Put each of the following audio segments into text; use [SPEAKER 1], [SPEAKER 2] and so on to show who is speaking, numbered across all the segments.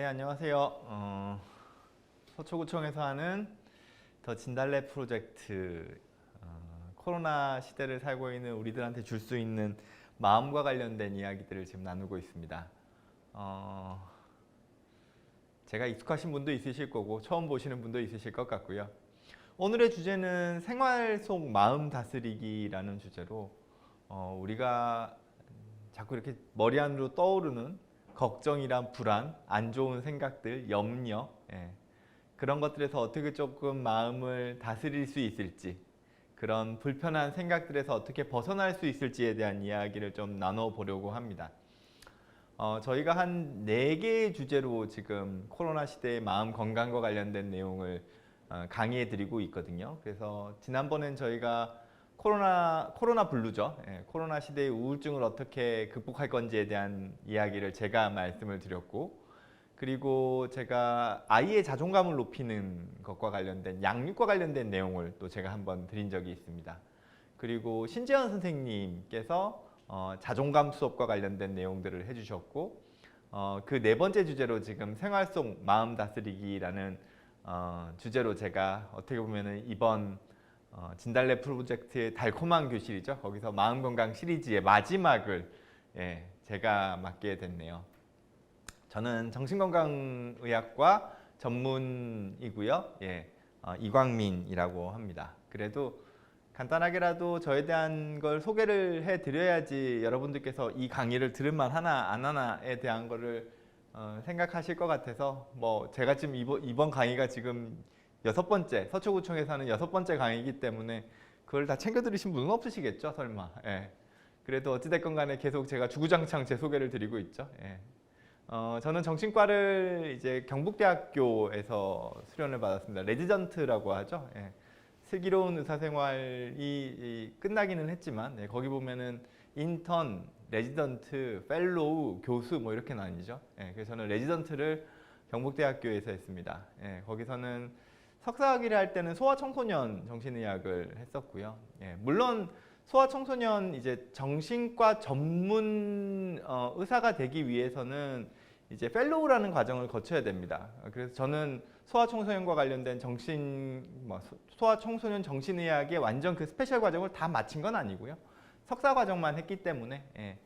[SPEAKER 1] 네, 안녕하세요. 서초구청에서 하는 더 진달래 프로젝트, 코로나 시대를 살고 있는 우리들한테 줄 수 있는 마음과 관련된 이야기들을 지금 나누고 있습니다. 제가 익숙하신 분도 있으실 거고 처음 보시는 분도 있으실 것 같고요. 오늘의 주제는 생활 속 마음 다스리기라는 주제로 우리가 자꾸 이렇게 머리 안으로 떠오르는 걱정이란 불안, 안 좋은 생각들, 염려, 그런 것들에서 어떻게 조금 마음을 다스릴 수 있을지, 그런 불편한 생각들에서 어떻게 벗어날 수 있을지에 대한 이야기를 좀 나눠보려고 합니다. 저희가 한 4개의 주제로 지금 코로나 시대의 마음 건강과 관련된 내용을 강의해 드리고 있거든요. 그래서 지난번엔 저희가 코로나 블루죠. 코로나 시대의 우울증을 어떻게 극복할 건지에 대한 이야기를 제가 말씀을 드렸고, 그리고 제가 아이의 자존감을 높이는 것과 관련된 양육과 관련된 내용을 또 제가 한번 드린 적이 있습니다. 그리고 신재현 선생님께서 자존감 수업과 관련된 내용들을 해주셨고, 그 4번째 주제로 지금 생활 속 마음 다스리기라는 주제로 제가 어떻게 보면은 이번 진달래 프로젝트의 달콤한 교실이죠. 거기서 마음건강 시리즈의 마지막을 제가 맡게 됐네요. 저는 정신건강의학과 전문이고요. 이광민이라고 합니다. 그래도 간단하게라도 저에 대한 걸 소개를 해드려야지 여러분들께서 이 강의를 들을만 하나 안 하나에 대한 거를 생각하실 것 같아서, 제가 지금 이번 강의가 지금 6번째, 서초구청에서 하는 6번째 강의이기 때문에 그걸 다 챙겨 들으신 분은 없으시겠죠, 설마. 그래도 어찌됐건 간에 계속 제가 주구장창 제 소개를 드리고 있죠. 저는 정신과를 이제 경북대학교에서 수련을 받았습니다. 레지던트라고 하죠. 슬기로운 의사생활이 끝나기는 했지만, 거기 보면은 인턴, 레지던트, 펠로우, 교수 이렇게 나뉘죠. 그래서 저는 레지던트를 경북대학교에서 했습니다. 거기서는 석사학위를 할 때는 소아청소년 정신의학을 했었고요. 물론 소아청소년 이제 정신과 전문 의사가 되기 위해서는 이제 펠로우라는 과정을 거쳐야 됩니다. 그래서 저는 소아청소년과 관련된 소아청소년 정신의학의 완전 그 스페셜 과정을 다 마친 건 아니고요. 석사 과정만 했기 때문에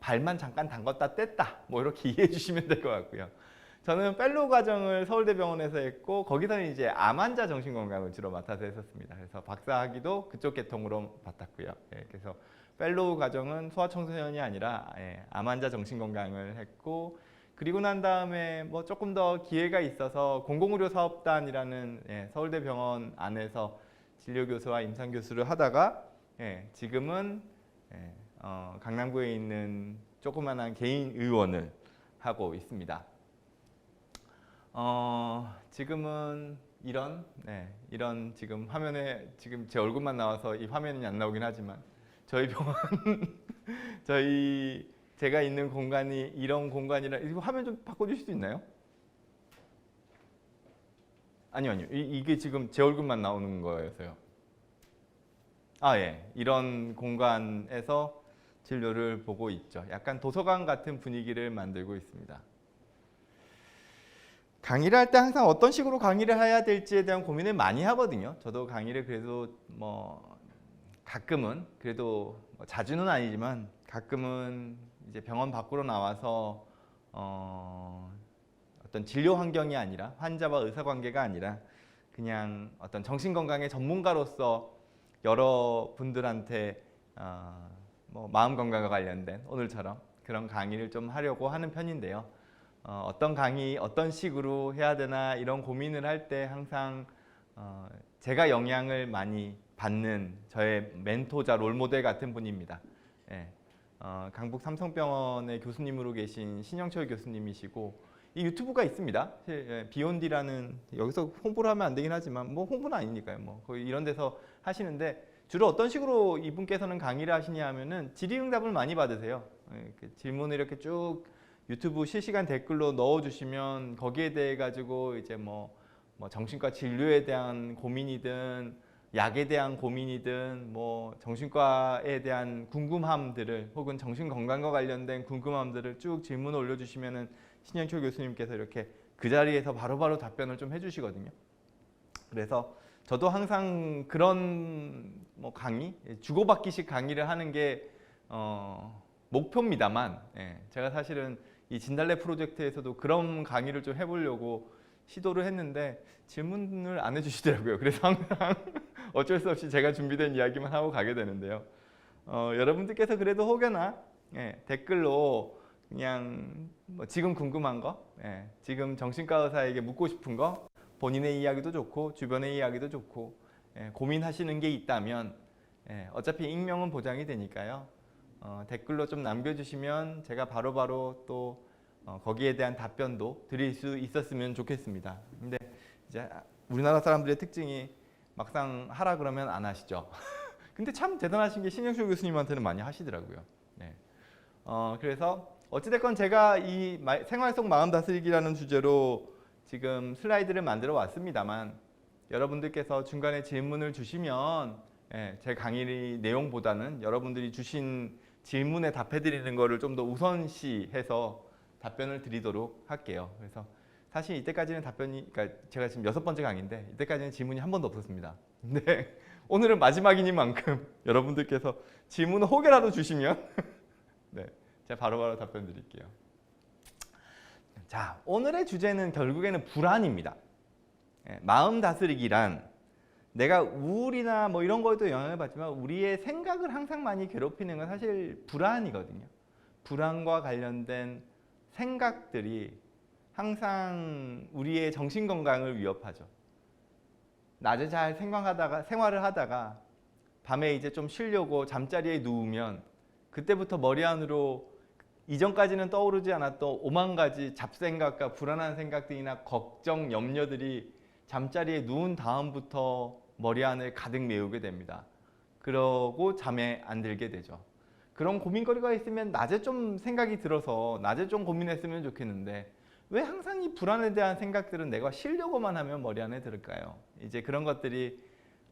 [SPEAKER 1] 발만 잠깐 담궜다 뗐다 이렇게 이해해 주시면 될 것 같고요. 저는 펠로우 과정을 서울대병원에서 했고, 거기서는 이제 암 환자 정신건강을 주로 맡아서 했었습니다. 그래서 박사학위도 그쪽 계통으로 받았고요. 그래서 펠로우 과정은 소아청소년이 아니라 암 환자 정신건강을 했고, 그리고 난 다음에 조금 더 기회가 있어서 공공의료사업단이라는 서울대병원 안에서 진료교수와 임상교수를 하다가 지금은 강남구에 있는 조그만한 개인 의원을 하고 있습니다. 지금은 이런 지금 화면에 지금 제 얼굴만 나와서 이 화면이 안 나오긴 하지만, 저희 병원 제가 있는 공간이 이런 공간이라, 이거 화면 좀 바꿔주실 수 있나요? 아니요. 이게 지금 제 얼굴만 나오는 거여서요. 이런 공간에서 진료를 보고 있죠. 약간 도서관 같은 분위기를 만들고 있습니다. 강의를 할 때 항상 어떤 식으로 강의를 해야 될지에 대한 고민을 많이 하거든요. 저도 강의를 그래도 가끔은, 그래도 자주는 아니지만 가끔은 이제 병원 밖으로 나와서 어떤 진료 환경이 아니라, 환자와 의사 관계가 아니라 그냥 어떤 정신건강의 전문가로서 여러분들한테 마음 건강과 관련된 오늘처럼 그런 강의를 좀 하려고 하는 편인데요. 어떤 강의, 어떤 식으로 해야 되나 이런 고민을 할 때 항상 제가 영향을 많이 받는 저의 멘토자, 롤모델 같은 분입니다. 강북 삼성병원의 교수님으로 계신 신영철 교수님이시고, 이 유튜브가 있습니다. 비욘디라는, 여기서 홍보를 하면 안 되긴 하지만 홍보는 아니니까요. 거의 이런 데서 하시는데, 주로 어떤 식으로 이분께서는 강의를 하시냐 하면은 질의응답을 많이 받으세요. 질문을 이렇게 쭉 유튜브 실시간 댓글로 넣어주시면 거기에 대해 가지고 이제 정신과 진료에 대한 고민이든 약에 대한 고민이든 정신과에 대한 궁금함들을, 혹은 정신건강과 관련된 궁금함들을 쭉 질문을 올려주시면은 신영철 교수님께서 이렇게 그 자리에서 바로바로 답변을 좀 해주시거든요. 그래서 저도 항상 그런 뭐 강의, 주고받기식 강의를 하는 게 목표입니다만, 제가 사실은 이 진달래 프로젝트에서도 그런 강의를 좀 해보려고 시도를 했는데 질문을 안 해주시더라고요. 그래서 항상 어쩔 수 없이 제가 준비된 이야기만 하고 가게 되는데요. 여러분들께서 그래도 혹여나 댓글로 그냥 뭐 지금 궁금한 거, 지금 정신과 의사에게 묻고 싶은 거, 본인의 이야기도 좋고 주변의 이야기도 좋고 고민하시는 게 있다면 어차피 익명은 보장이 되니까요. 댓글로 좀 남겨주시면 제가 바로바로 또 거기에 대한 답변도 드릴 수 있었으면 좋겠습니다. 근데 이제 우리나라 사람들의 특징이 막상 하라 그러면 안 하시죠. 근데 참 대단하신 게 신영철 교수님한테는 많이 하시더라고요. 그래서 어찌됐건 제가 이 생활 속 마음 다스리기라는 주제로 지금 슬라이드를 만들어 왔습니다만 여러분들께서 중간에 질문을 주시면 제 강의 내용보다는 여러분들이 주신 질문에 답해 드리는 거를 좀 더 우선시해서 답변을 드리도록 할게요. 그래서 사실 이때까지는 그러니까 제가 지금 6번째 강의인데 이때까지는 질문이 한 번도 없었습니다. 근데 오늘은 마지막이니만큼 여러분들께서 질문을 혹여라도 주시면 제가 바로바로 답변 드릴게요. 자, 오늘의 주제는 결국에는 불안입니다. 마음 다스리기란 내가 우울이나 뭐 이런 거에도 영향을 받지만 우리의 생각을 항상 많이 괴롭히는 건 사실 불안이거든요. 불안과 관련된 생각들이 항상 우리의 정신 건강을 위협하죠. 낮에 잘 생활을 하다가 밤에 이제 좀 쉬려고 잠자리에 누우면 그때부터 머리 안으로 이전까지는 떠오르지 않았던 5만 가지 잡생각과 불안한 생각들이나 걱정, 염려들이 잠자리에 누운 다음부터 머리 안을 가득 메우게 됩니다. 그러고 잠에 안 들게 되죠. 그런 고민거리가 있으면 낮에 좀 생각이 들어서 낮에 좀 고민했으면 좋겠는데 왜 항상 이 불안에 대한 생각들은 내가 쉬려고만 하면 머리 안에 들을까요? 이제 그런 것들이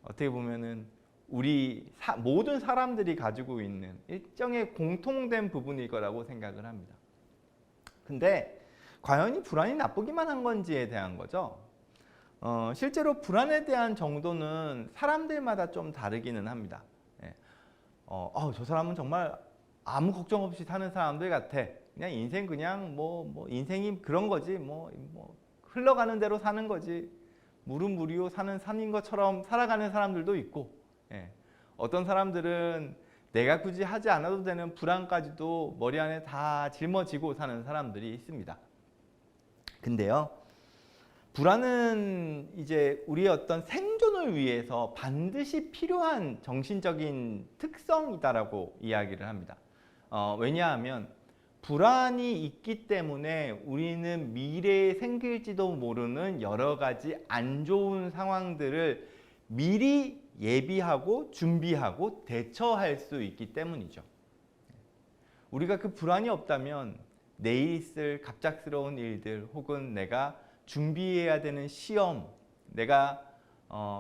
[SPEAKER 1] 어떻게 보면은 우리 모든 사람들이 가지고 있는 일정의 공통된 부분일 거라고 생각을 합니다. 근데 과연 이 불안이 나쁘기만 한 건지에 대한 거죠. 실제로 불안에 대한 정도는 사람들마다 좀 다르기는 합니다. 저 사람은 정말 아무 걱정 없이 사는 사람들 같아. 그냥 인생 그냥 뭐 인생이 그런 거지. 뭐 흘러가는 대로 사는 거지. 물은 물이요 산은 산인 것처럼 살아가는 사람들도 있고, 어떤 사람들은 내가 굳이 하지 않아도 되는 불안까지도 머리 안에 다 짊어지고 사는 사람들이 있습니다. 근데요, 불안은 이제 우리의 어떤 생존을 위해서 반드시 필요한 정신적인 특성이다라고 이야기를 합니다. 왜냐하면 불안이 있기 때문에 우리는 미래에 생길지도 모르는 여러 가지 안 좋은 상황들을 미리 예비하고 준비하고 대처할 수 있기 때문이죠. 우리가 그 불안이 없다면 내일 있을 갑작스러운 일들 혹은 내가 준비해야 되는 시험, 내가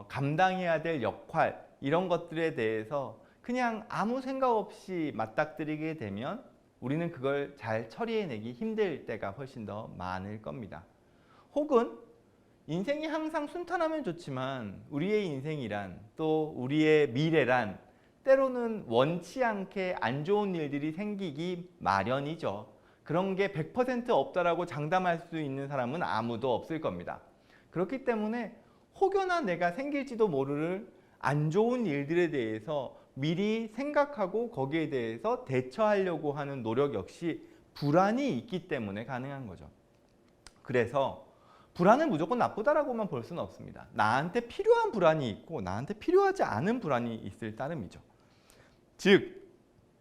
[SPEAKER 1] 감당해야 될 역할 이런 것들에 대해서 그냥 아무 생각 없이 맞닥뜨리게 되면 우리는 그걸 잘 처리해내기 힘들 때가 훨씬 더 많을 겁니다. 혹은 인생이 항상 순탄하면 좋지만 우리의 인생이란 또 우리의 미래란 때로는 원치 않게 안 좋은 일들이 생기기 마련이죠. 그런 게 100% 없다라고 장담할 수 있는 사람은 아무도 없을 겁니다. 그렇기 때문에 혹여나 내가 생길지도 모를 안 좋은 일들에 대해서 미리 생각하고 거기에 대해서 대처하려고 하는 노력 역시 불안이 있기 때문에 가능한 거죠. 그래서 불안은 무조건 나쁘다라고만 볼 수는 없습니다. 나한테 필요한 불안이 있고 나한테 필요하지 않은 불안이 있을 따름이죠. 즉,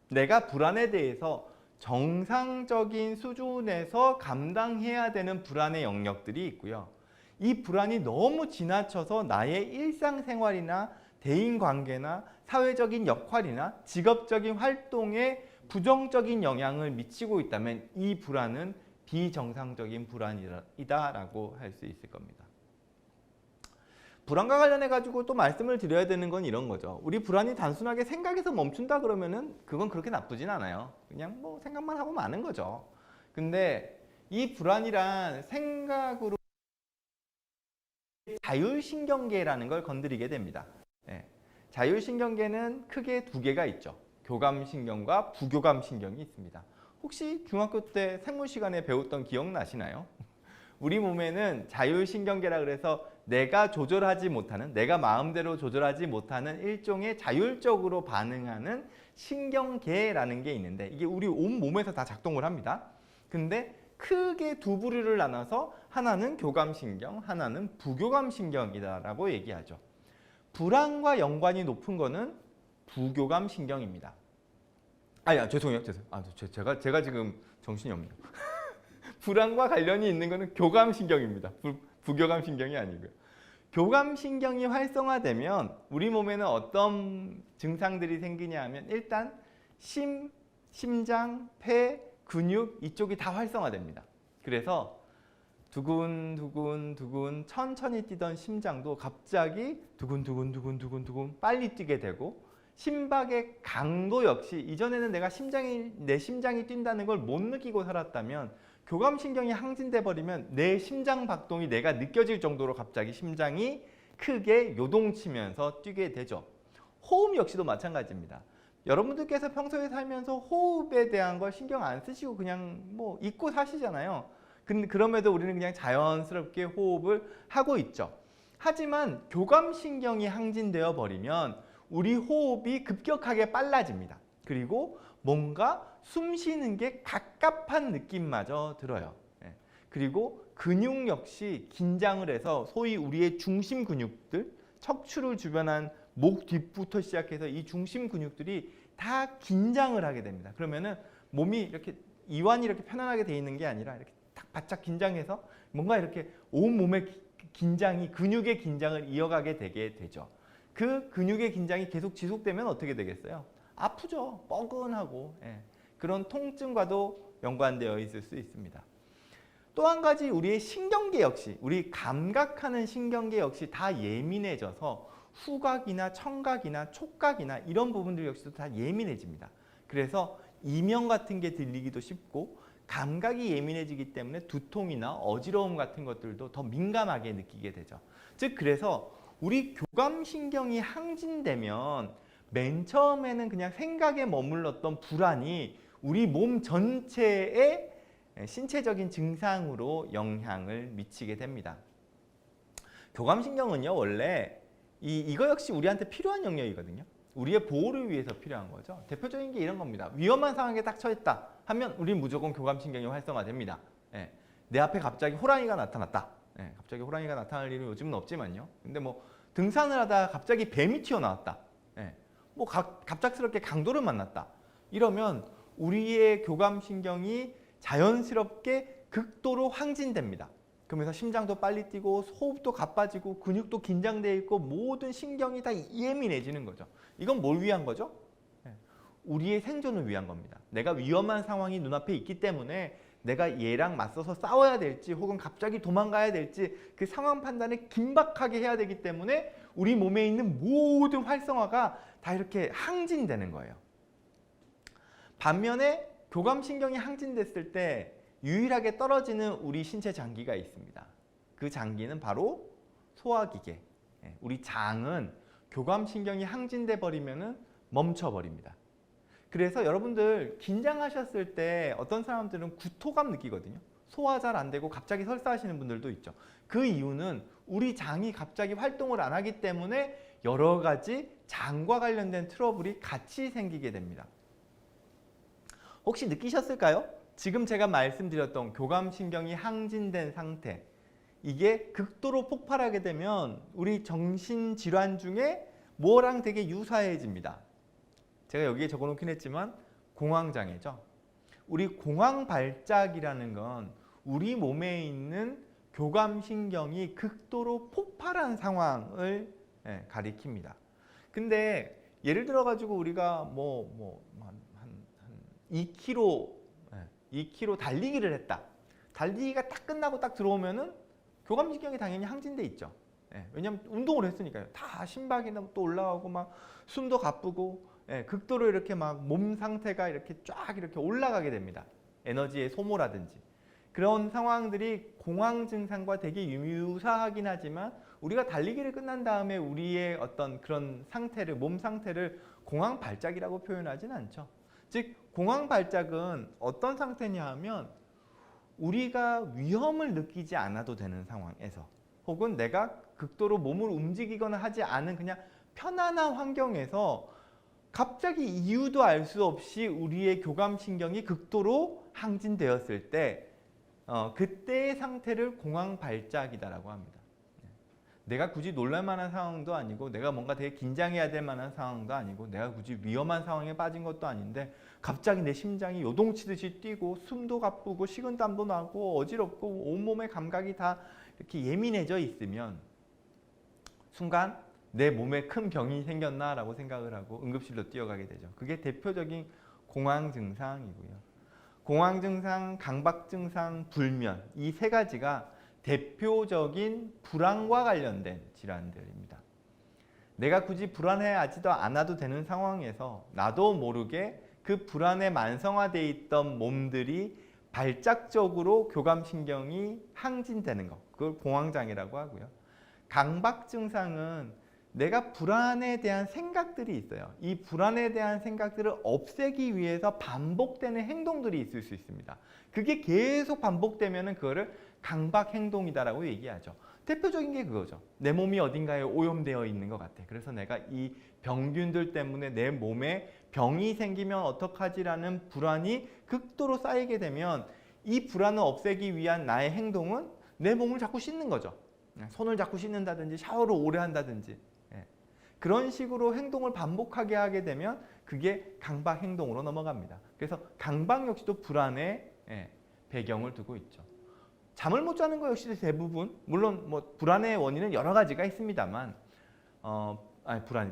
[SPEAKER 1] 내가 불안에 대해서 정상적인 수준에서 감당해야 되는 불안의 영역들이 있고요. 이 불안이 너무 지나쳐서 나의 일상생활이나 대인관계나 사회적인 역할이나 직업적인 활동에 부정적인 영향을 미치고 있다면 이 불안은 비정상적인 불안이다라고 할 수 있을 겁니다. 불안과 관련해 가지고 또 말씀을 드려야 되는 건 이런 거죠. 우리 불안이 단순하게 생각에서 멈춘다 그러면은 그건 그렇게 나쁘진 않아요. 그냥 뭐 생각만 하고 마는 거죠. 근데 이 불안이란 생각으로 자율신경계라는 걸 건드리게 됩니다. 예. 자율신경계는 크게 두 개가 있죠. 교감신경과 부교감신경이 있습니다. 혹시 중학교 때 생물 시간에 배웠던 기억나시나요? 우리 몸에는 자율신경계라 그래서 내가 조절하지 못하는, 내가 마음대로 조절하지 못하는 일종의 자율적으로 반응하는 신경계라는 게 있는데 이게 우리 온 몸에서 다 작동을 합니다. 근데 크게 두 부류를 나눠서 하나는 교감신경, 하나는 부교감신경이다라고 얘기하죠. 불안과 연관이 높은 거는 부교감신경입니다. 죄송해요. 제가 지금 정신이 없네요. 불안과 관련이 있는 거는 교감신경입니다. 부교감신경이 아니고요. 교감신경이 활성화되면 우리 몸에는 어떤 증상들이 생기냐 하면 일단 심장, 폐, 근육 이쪽이 다 활성화됩니다. 그래서 두근두근 천천히 뛰던 심장도 갑자기 두근두근 빨리 뛰게 되고 심박의 강도 역시 이전에는 내 심장이 뛴다는 걸 못 느끼고 살았다면 교감신경이 항진돼 버리면 내 심장 박동이 내가 느껴질 정도로 갑자기 심장이 크게 요동치면서 뛰게 되죠. 호흡 역시도 마찬가지입니다. 여러분들께서 평소에 살면서 호흡에 대한 걸 신경 안 쓰시고 그냥 뭐 잊고 사시잖아요. 근데 그럼에도 우리는 그냥 자연스럽게 호흡을 하고 있죠. 하지만 교감신경이 항진되어 버리면 우리 호흡이 급격하게 빨라집니다. 그리고 뭔가 숨 쉬는 게 갑갑한 느낌마저 들어요. 그리고 근육 역시 긴장을 해서 소위 우리의 중심 근육들, 척추를 주변한 목 뒷부터 시작해서 이 중심 근육들이 다 긴장을 하게 됩니다. 그러면은 몸이 이렇게 이완이 이렇게 편안하게 돼 있는 게 아니라 이렇게 딱 바짝 긴장해서 뭔가 이렇게 온 몸의 긴장이 근육의 긴장을 이어가게 되게 되죠. 그 근육의 긴장이 계속 지속되면 어떻게 되겠어요? 아프죠. 뻐근하고 그런 통증과도 연관되어 있을 수 있습니다. 또 한 가지 우리의 신경계 역시 우리 감각하는 신경계 역시 다 예민해져서 후각이나 청각이나 촉각이나 이런 부분들 역시도 다 예민해집니다. 그래서 이명 같은 게 들리기도 쉽고 감각이 예민해지기 때문에 두통이나 어지러움 같은 것들도 더 민감하게 느끼게 되죠. 즉 그래서 우리 교감신경이 항진되면 맨 처음에는 그냥 생각에 머물렀던 불안이 우리 몸 전체에 신체적인 증상으로 영향을 미치게 됩니다. 교감신경은요 원래 이거 역시 우리한테 필요한 영역이거든요. 우리의 보호를 위해서 필요한 거죠. 대표적인 게 이런 겁니다. 위험한 상황에 딱 처했다 하면 우리는 무조건 교감신경이 활성화됩니다. 내 앞에 갑자기 호랑이가 나타났다. 갑자기 호랑이가 나타날 일은 요즘은 없지만요. 근데 뭐 등산을 하다가 갑자기 뱀이 튀어나왔다. 뭐 갑작스럽게 강도를 만났다. 이러면 우리의 교감신경이 자연스럽게 극도로 항진됩니다. 그러면서 심장도 빨리 뛰고 호흡도 가빠지고 근육도 긴장되어 있고 모든 신경이 다 예민해지는 거죠. 이건 뭘 위한 거죠? 우리의 생존을 위한 겁니다. 내가 위험한 상황이 눈앞에 있기 때문에 내가 얘랑 맞서서 싸워야 될지 혹은 갑자기 도망가야 될지 그 상황 판단을 긴박하게 해야 되기 때문에 우리 몸에 있는 모든 활성화가 다 이렇게 항진되는 거예요. 반면에 교감신경이 항진됐을 때 유일하게 떨어지는 우리 신체 장기가 있습니다. 그 장기는 바로 소화기계. 우리 장은 교감신경이 항진돼 버리면 멈춰버립니다. 그래서 여러분들 긴장하셨을 때 어떤 사람들은 구토감 느끼거든요. 소화 잘 안 되고 갑자기 설사하시는 분들도 있죠. 그 이유는 우리 장이 갑자기 활동을 안 하기 때문에 여러 가지 장과 관련된 트러블이 같이 생기게 됩니다. 혹시 느끼셨을까요? 지금 제가 말씀드렸던 교감신경이 항진된 상태, 이게 극도로 폭발하게 되면 우리 정신질환 중에 뭐랑 되게 유사해집니다. 제가 여기에 적어놓긴 했지만 공황장애죠. 우리 공황발작이라는 건 우리 몸에 있는 교감신경이 극도로 폭발한 상황을 가리킵니다. 근데 예를 들어 가지고 우리가 한 2km 달리기를 했다. 달리기가 딱 끝나고 딱 들어오면은 교감신경이 당연히 항진돼 있죠. 왜냐하면 운동을 했으니까요. 다 심박이나 또 올라가고 막 숨도 가쁘고 극도로 이렇게 막 몸 상태가 이렇게 쫙 이렇게 올라가게 됩니다. 에너지의 소모라든지. 그런 상황들이 공황 증상과 되게 유사하긴 하지만 우리가 달리기를 끝난 다음에 우리의 어떤 그런 상태를, 몸 상태를 공황 발작이라고 표현하진 않죠. 즉 공황 발작은 어떤 상태냐 하면 우리가 위험을 느끼지 않아도 되는 상황에서, 혹은 내가 극도로 몸을 움직이거나 하지 않은 그냥 편안한 환경에서 갑자기 이유도 알 수 없이 우리의 교감신경이 극도로 항진되었을 때 그때의 상태를 공황 발작이다라고 합니다. 내가 굳이 놀랄 만한 상황도 아니고 내가 뭔가 되게 긴장해야 될 만한 상황도 아니고 내가 굳이 위험한 상황에 빠진 것도 아닌데 갑자기 내 심장이 요동치듯이 뛰고 숨도 가쁘고 식은땀도 나고 어지럽고 온몸의 감각이 다 이렇게 예민해져 있으면 순간 내 몸에 큰 병이 생겼나 라고 생각을 하고 응급실로 뛰어가게 되죠. 그게 대표적인 공황 증상이고요. 공황 증상, 강박 증상, 불면, 이 세 가지가 대표적인 불안과 관련된 질환들입니다. 내가 굳이 불안해하지도 않아도 되는 상황에서 나도 모르게 그 불안에 만성화되어 있던 몸들이 발작적으로 교감신경이 항진되는 것, 그걸 공황장애라고 하고요. 강박 증상은 내가 불안에 대한 생각들이 있어요. 이 불안에 대한 생각들을 없애기 위해서 반복되는 행동들이 있을 수 있습니다. 그게 계속 반복되면 그거를 강박 행동이다라고 얘기하죠. 대표적인 게 그거죠. 내 몸이 어딘가에 오염되어 있는 것 같아. 그래서 내가 이 병균들 때문에 내 몸에 병이 생기면 어떡하지라는 불안이 극도로 쌓이게 되면 이 불안을 없애기 위한 나의 행동은 내 몸을 자꾸 씻는 거죠. 손을 자꾸 씻는다든지 샤워를 오래 한다든지 그런 식으로 행동을 반복하게 하게 되면 그게 강박 행동으로 넘어갑니다. 그래서 강박 역시도 불안의 배경을 두고 있죠. 잠을 못 자는 것 역시 대부분, 물론 뭐 불안의 원인은 여러 가지가 있습니다만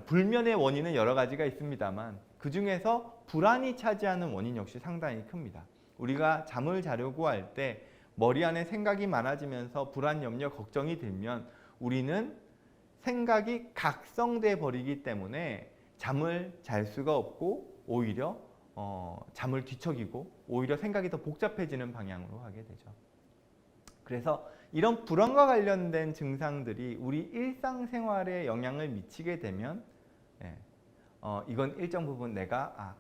[SPEAKER 1] 불면의 원인은 여러 가지가 있습니다만 그 중에서 불안이 차지하는 원인 역시 상당히 큽니다. 우리가 잠을 자려고 할 때 머리 안에 생각이 많아지면서 불안, 염려, 걱정이 들면 우리는 생각이 각성돼 버리기 때문에 잠을 잘 수가 없고 오히려 잠을 뒤척이고 오히려 생각이 더 복잡해지는 방향으로 하게 되죠. 그래서 이런 불안과 관련된 증상들이 우리 일상생활에 영향을 미치게 되면 이건 일정 부분 내가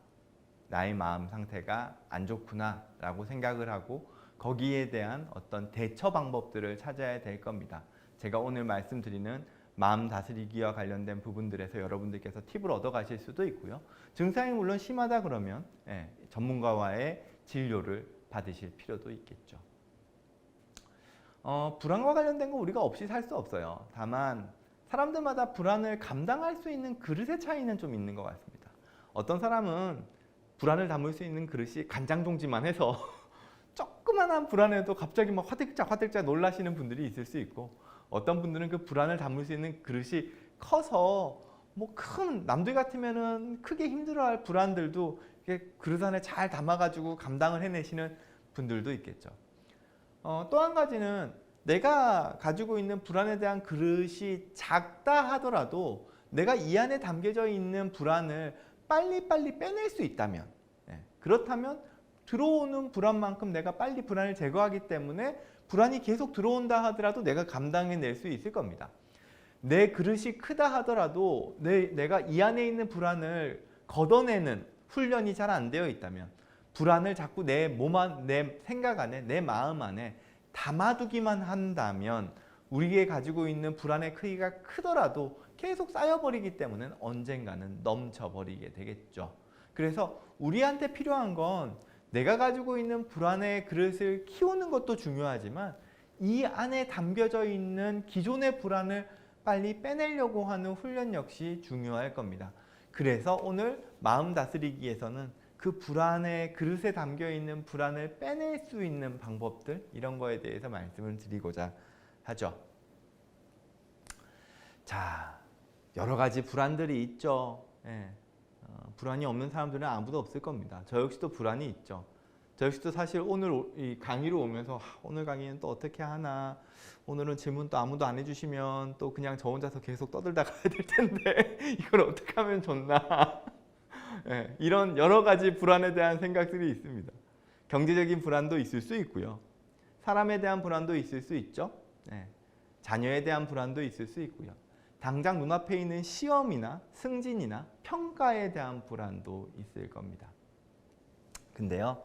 [SPEAKER 1] 나의 마음 상태가 안 좋구나 라고 생각을 하고 거기에 대한 어떤 대처 방법들을 찾아야 될 겁니다. 제가 오늘 말씀드리는 마음 다스리기와 관련된 부분들에서 여러분들께서 팁을 얻어 가실 수도 있고요. 증상이 물론 심하다 그러면 전문가와의 진료를 받으실 필요도 있겠죠. 불안과 관련된 거 우리가 없이 살 수 없어요. 다만 사람들마다 불안을 감당할 수 있는 그릇의 차이는 좀 있는 것 같습니다. 어떤 사람은 불안을 담을 수 있는 그릇이 간장종지만 해서 조그만한 불안에도 갑자기 막 화들짝 놀라시는 분들이 있을 수 있고 어떤 분들은 그 불안을 담을 수 있는 그릇이 커서 뭐 큰 남들 같으면은 크게 힘들어할 불안들도 그릇 안에 잘 담아가지고 감당을 해내시는 분들도 있겠죠. 또 한 가지는 내가 가지고 있는 불안에 대한 그릇이 작다 하더라도 내가 이 안에 담겨져 있는 불안을 빨리빨리 빼낼 수 있다면 그렇다면 들어오는 불안만큼 내가 빨리 불안을 제거하기 때문에 불안이 계속 들어온다 하더라도 내가 감당해낼 수 있을 겁니다. 내 그릇이 크다 하더라도 내가 이 안에 있는 불안을 걷어내는 훈련이 잘 안 되어 있다면 불안을 자꾸 내 몸 안, 내 생각 안에, 내 마음 안에 담아두기만 한다면 우리가 가지고 있는 불안의 크기가 크더라도 계속 쌓여버리기 때문에 언젠가는 넘쳐버리게 되겠죠. 그래서 우리한테 필요한 건 내가 가지고 있는 불안의 그릇을 키우는 것도 중요하지만 이 안에 담겨져 있는 기존의 불안을 빨리 빼내려고 하는 훈련 역시 중요할 겁니다. 그래서 오늘 마음 다스리기에서는 그 불안의 그릇에 담겨 있는 불안을 빼낼 수 있는 방법들 이런 거에 대해서 말씀을 드리고자 하죠. 자, 여러 가지 불안들이 있죠. 불안이 없는 사람들은 아무도 없을 겁니다. 저 역시도 불안이 있죠. 저 역시도 사실 오늘 이 강의로 오면서 오늘 강의는 또 어떻게 하나, 오늘은 질문 또 아무도 안 해주시면 또 그냥 저 혼자서 계속 떠들다 가야 될 텐데 이걸 어떻게 하면 좋나 이런 여러 가지 불안에 대한 생각들이 있습니다. 경제적인 불안도 있을 수 있고요. 사람에 대한 불안도 있을 수 있죠. 네. 자녀에 대한 불안도 있을 수 있고요. 당장 눈앞에 있는 시험이나 승진이나 평가에 대한 불안도 있을 겁니다. 근데요,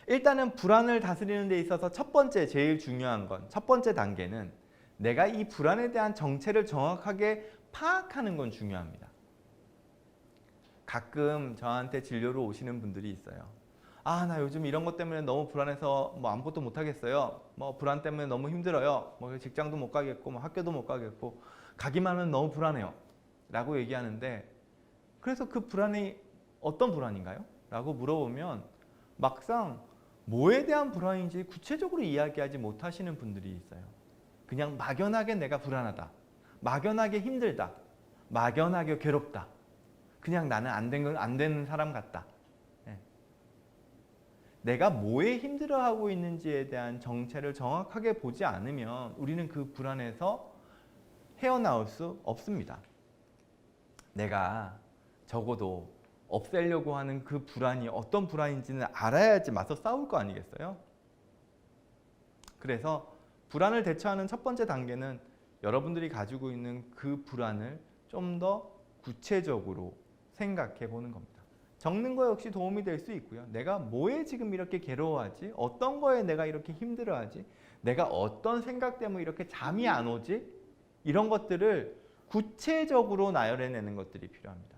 [SPEAKER 1] 일단은 불안을 다스리는 데 있어서 첫 번째, 제일 중요한 건, 첫 번째 단계는 내가 이 불안에 대한 정체를 정확하게 파악하는 건 중요합니다. 가끔 저한테 진료로 오시는 분들이 있어요. 아, 나 요즘 이런 것 때문에 너무 불안해서 뭐 아무것도 못 하겠어요. 뭐 불안 때문에 너무 힘들어요. 뭐 직장도 못 가겠고, 뭐 학교도 못 가겠고, 가기만 하면 너무 불안해요. 라고 얘기하는데, 그래서 그 불안이 어떤 불안인가요? 라고 물어보면 막상 뭐에 대한 불안인지 구체적으로 이야기하지 못하시는 분들이 있어요. 그냥 막연하게 내가 불안하다. 막연하게 힘들다. 막연하게 괴롭다. 그냥 나는 안 되는 사람 같다. 네. 내가 뭐에 힘들어하고 있는지에 대한 정체를 정확하게 보지 않으면 우리는 그 불안에서 헤어나올 수 없습니다. 내가 적어도 없애려고 하는 그 불안이 어떤 불안인지는 알아야지 맞서 싸울 거 아니겠어요? 그래서 불안을 대처하는 첫 번째 단계는 여러분들이 가지고 있는 그 불안을 좀 더 구체적으로 생각해 보는 겁니다. 적는 거 역시 도움이 될 수 있고요. 내가 뭐에 지금 이렇게 괴로워하지? 어떤 거에 내가 이렇게 힘들어하지? 내가 어떤 생각 때문에 이렇게 잠이 안 오지? 이런 것들을 구체적으로 나열해내는 것들이 필요합니다.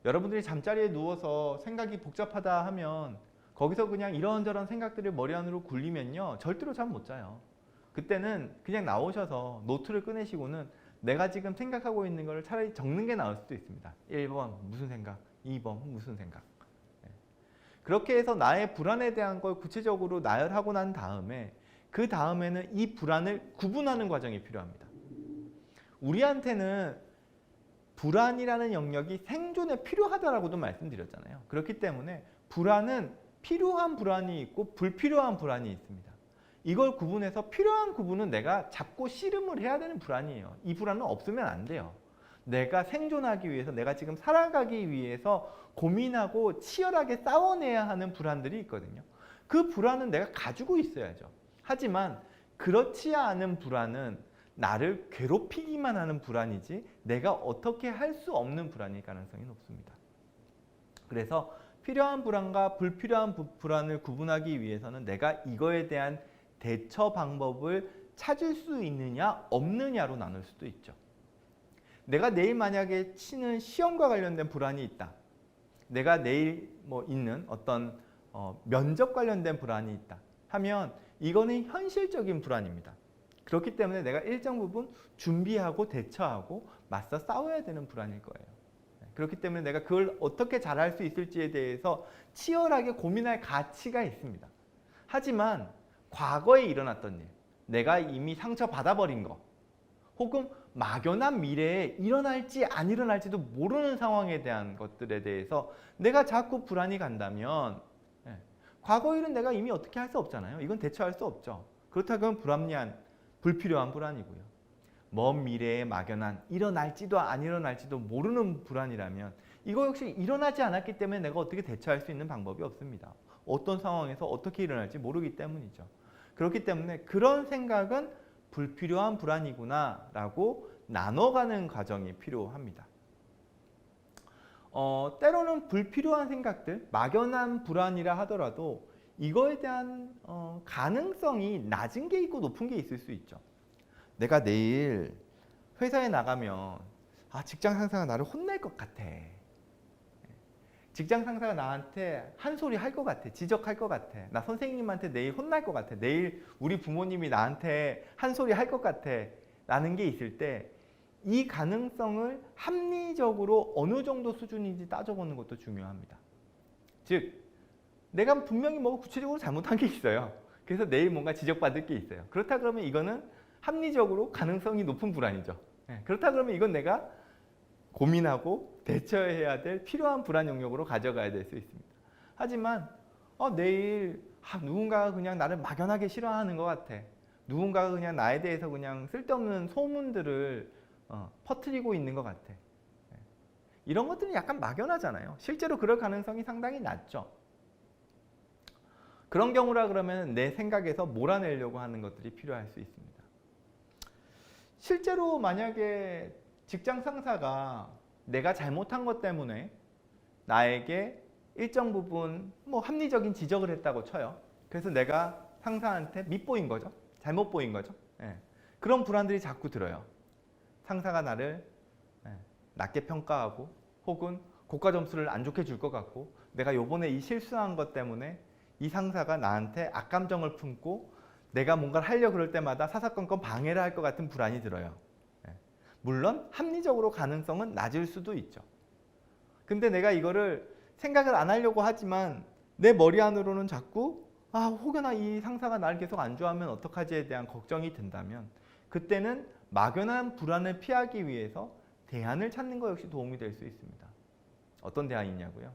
[SPEAKER 1] 여러분들이 잠자리에 누워서 생각이 복잡하다 하면 거기서 그냥 이런저런 생각들을 머리 안으로 굴리면요, 절대로 잠 못 자요. 그때는 그냥 나오셔서 노트를 꺼내시고는 내가 지금 생각하고 있는 걸 차라리 적는 게 나을 수도 있습니다. 1번 무슨 생각, 2번 무슨 생각. 그렇게 해서 나의 불안에 대한 걸 구체적으로 나열하고 난 다음에 그 다음에는 이 불안을 구분하는 과정이 필요합니다. 우리한테는 불안이라는 영역이 생존에 필요하다라고도 말씀드렸잖아요. 그렇기 때문에 불안은 필요한 불안이 있고 불필요한 불안이 있습니다. 이걸 구분해서 필요한 구분은 내가 잡고 씨름을 해야 되는 불안이에요. 이 불안은 없으면 안 돼요. 내가 생존하기 위해서, 내가 지금 살아가기 위해서 고민하고 치열하게 싸워내야 하는 불안들이 있거든요. 그 불안은 내가 가지고 있어야죠. 하지만 그렇지 않은 불안은 나를 괴롭히기만 하는 불안이지 내가 어떻게 할 수 없는 불안일 가능성이 높습니다. 그래서 필요한 불안과 불필요한 불안을 구분하기 위해서는 내가 이거에 대한 대처 방법을 찾을 수 있느냐 없느냐로 나눌 수도 있죠. 내가 내일 만약에 치는 시험과 관련된 불안이 있다. 내가 내일 있는 어떤 면접 관련된 불안이 있다 하면 이거는 현실적인 불안입니다. 그렇기 때문에 내가 일정 부분 준비하고 대처하고 맞서 싸워야 되는 불안일 거예요. 그렇기 때문에 내가 그걸 어떻게 잘할 수 있을지에 대해서 치열하게 고민할 가치가 있습니다. 하지만 과거에 일어났던 일, 내가 이미 상처받아버린 거, 혹은 막연한 미래에 일어날지 안 일어날지도 모르는 상황에 대한 것들에 대해서 내가 자꾸 불안이 간다면 과거 일은 내가 이미 어떻게 할 수 없잖아요. 이건 대처할 수 없죠. 그렇다면 불합리한, 불필요한 불안이고요. 먼 미래에 막연한, 일어날지도 안 일어날지도 모르는 불안이라면 이거 역시 일어나지 않았기 때문에 내가 어떻게 대처할 수 있는 방법이 없습니다. 어떤 상황에서 어떻게 일어날지 모르기 때문이죠. 그렇기 때문에 그런 생각은 불필요한 불안이구나 라고 나눠가는 과정이 필요합니다. 때로는 불필요한 생각들, 막연한 불안이라 하더라도 이거에 대한 가능성이 낮은 게 있고 높은 게 있을 수 있죠. 내가 내일 회사에 나가면 직장 상사가 나를 혼낼 것 같아. 직장 상사가 나한테 한 소리 할 것 같아. 지적할 것 같아. 나 선생님한테 내일 혼날 것 같아. 내일 우리 부모님이 나한테 한 소리 할 것 같아. 라는 게 있을 때 이 가능성을 합리적으로 어느 정도 수준인지 따져보는 것도 중요합니다. 즉, 내가 분명히 뭐 구체적으로 잘못한 게 있어요. 그래서 내일 뭔가 지적받을 게 있어요. 그렇다 그러면 이거는 합리적으로 가능성이 높은 불안이죠. 그렇다 그러면 이건 내가 고민하고 대처해야 될 필요한 불안 영역으로 가져가야 될 수 있습니다. 하지만 내일 누군가가 그냥 나를 막연하게 싫어하는 것 같아. 누군가가 그냥 나에 대해서 그냥 쓸데없는 소문들을 퍼뜨리고 있는 것 같아. 이런 것들은 약간 막연하잖아요. 실제로 그럴 가능성이 상당히 낮죠. 그런 경우라 그러면 내 생각에서 몰아내려고 하는 것들이 필요할 수 있습니다. 실제로 만약에 직장 상사가 내가 잘못한 것 때문에 나에게 일정 부분 합리적인 지적을 했다고 쳐요. 그래서 내가 상사한테 밉보인 거죠. 잘못 보인 거죠. 예. 그런 불안들이 자꾸 들어요. 상사가 나를 낮게 평가하고 혹은 고과 점수를 안 좋게 줄 것 같고 내가 요번에 이 실수한 것 때문에 이 상사가 나한테 악감정을 품고 내가 뭔가를 하려고 그럴 때마다 사사건건 방해를 할 것 같은 불안이 들어요. 물론 합리적으로 가능성은 낮을 수도 있죠. 근데 내가 이거를 생각을 안 하려고 하지만 내 머리 안으로는 자꾸 혹여나 이 상사가 나를 계속 안 좋아하면 어떡하지에 대한 걱정이 든다면 그때는 막연한 불안을 피하기 위해서 대안을 찾는 것 역시 도움이 될 수 있습니다. 어떤 대안이냐고요?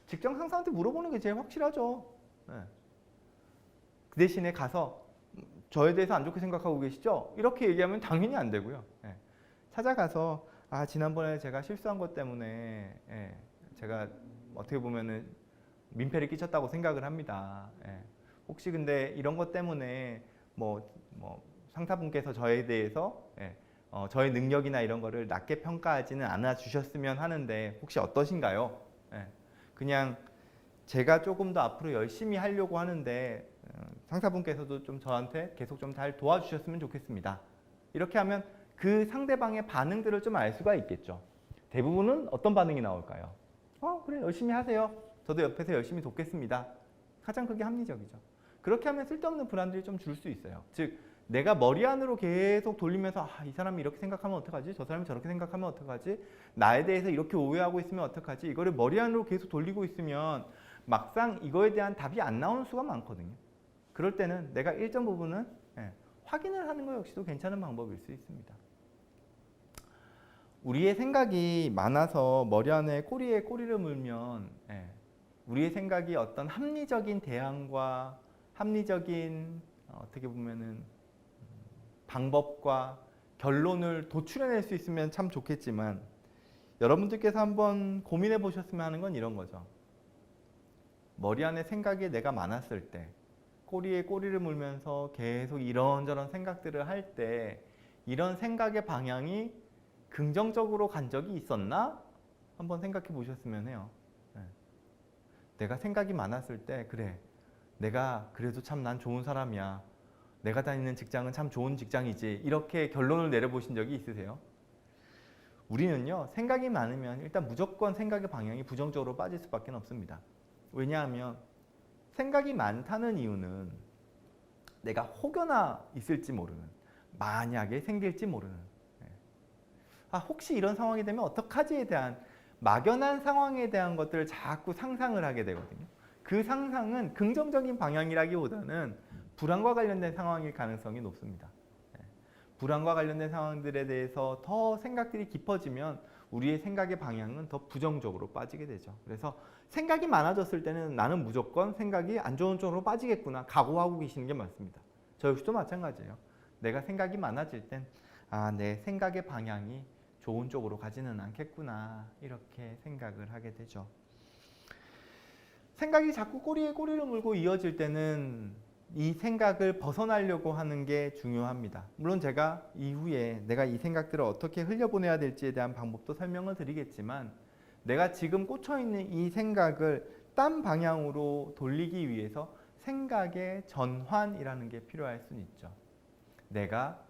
[SPEAKER 1] 직장 상사한테 물어보는 게 제일 확실하죠. 그 대신에 가서 저에 대해서 안 좋게 생각하고 계시죠? 이렇게 얘기하면 당연히 안 되고요. 찾아가서 지난번에 제가 실수한 것 때문에 제가 어떻게 보면은 민폐를 끼쳤다고 생각을 합니다. 혹시 근데 이런 것 때문에 상사분께서 저에 대해서 저의 능력이나 이런 거를 낮게 평가하지는 않아 주셨으면 하는데 혹시 어떠신가요? 그냥 제가 조금 더 앞으로 열심히 하려고 하는데 상사분께서도 좀 저한테 계속 좀 잘 도와주셨으면 좋겠습니다. 이렇게 하면 그 상대방의 반응들을 좀 알 수가 있겠죠. 대부분은 어떤 반응이 나올까요? 그래 열심히 하세요. 저도 옆에서 열심히 돕겠습니다. 가장 그게 합리적이죠. 그렇게 하면 쓸데없는 불안들이 좀 줄 수 있어요. 즉 내가 머리 안으로 계속 돌리면서 이 사람이 이렇게 생각하면 어떡하지? 저 사람이 저렇게 생각하면 어떡하지? 나에 대해서 이렇게 오해하고 있으면 어떡하지? 이거를 머리 안으로 계속 돌리고 있으면 막상 이거에 대한 답이 안 나오는 수가 많거든요. 그럴 때는 내가 일정 부분은 확인을 하는 것 역시도 괜찮은 방법일 수 있습니다. 우리의 생각이 많아서 머리 안에 꼬리에 꼬리를 물면 우리의 생각이 어떤 합리적인 대안과 합리적인 어떻게 보면은 방법과 결론을 도출해낼 수 있으면 참 좋겠지만 여러분들께서 한번 고민해 보셨으면 하는 건 이런 거죠. 머리 안에 생각이 내가 많았을 때 꼬리에 꼬리를 물면서 계속 이런저런 생각들을 할 때 이런 생각의 방향이 긍정적으로 간 적이 있었나? 한번 생각해 보셨으면 해요. 내가 생각이 많았을 때 그래 내가 그래도 참 난 좋은 사람이야. 내가 다니는 직장은 참 좋은 직장이지. 이렇게 결론을 내려보신 적이 있으세요? 우리는요 생각이 많으면 일단 무조건 생각의 방향이 부정적으로 빠질 수밖에 없습니다. 왜냐하면 생각이 많다는 이유는 내가 혹여나 있을지 모르는 만약에 생길지 모르는 혹시 이런 상황이 되면 어떡하지에 대한 막연한 상황에 대한 것들을 자꾸 상상을 하게 되거든요. 그 상상은 긍정적인 방향이라기보다는 불안과 관련된 상황일 가능성이 높습니다. 불안과 관련된 상황들에 대해서 더 생각들이 깊어지면 우리의 생각의 방향은 더 부정적으로 빠지게 되죠. 그래서 생각이 많아졌을 때는 나는 무조건 생각이 안 좋은 쪽으로 빠지겠구나 각오하고 계시는 게 맞습니다. 저 역시도 마찬가지예요. 내가 생각이 많아질 땐 내 생각의 방향이 좋은 쪽으로 가지는 않겠구나 이렇게 생각을 하게 되죠. 생각이 자꾸 꼬리에 꼬리를 물고 이어질 때는 이 생각을 벗어나려고 하는 게 중요합니다. 물론 제가 이후에 내가 이 생각들을 어떻게 흘려보내야 될지에 대한 방법도 설명을 드리겠지만 내가 지금 꽂혀있는 이 생각을 딴 방향으로 돌리기 위해서 생각의 전환이라는 게 필요할 수는 있죠. 내가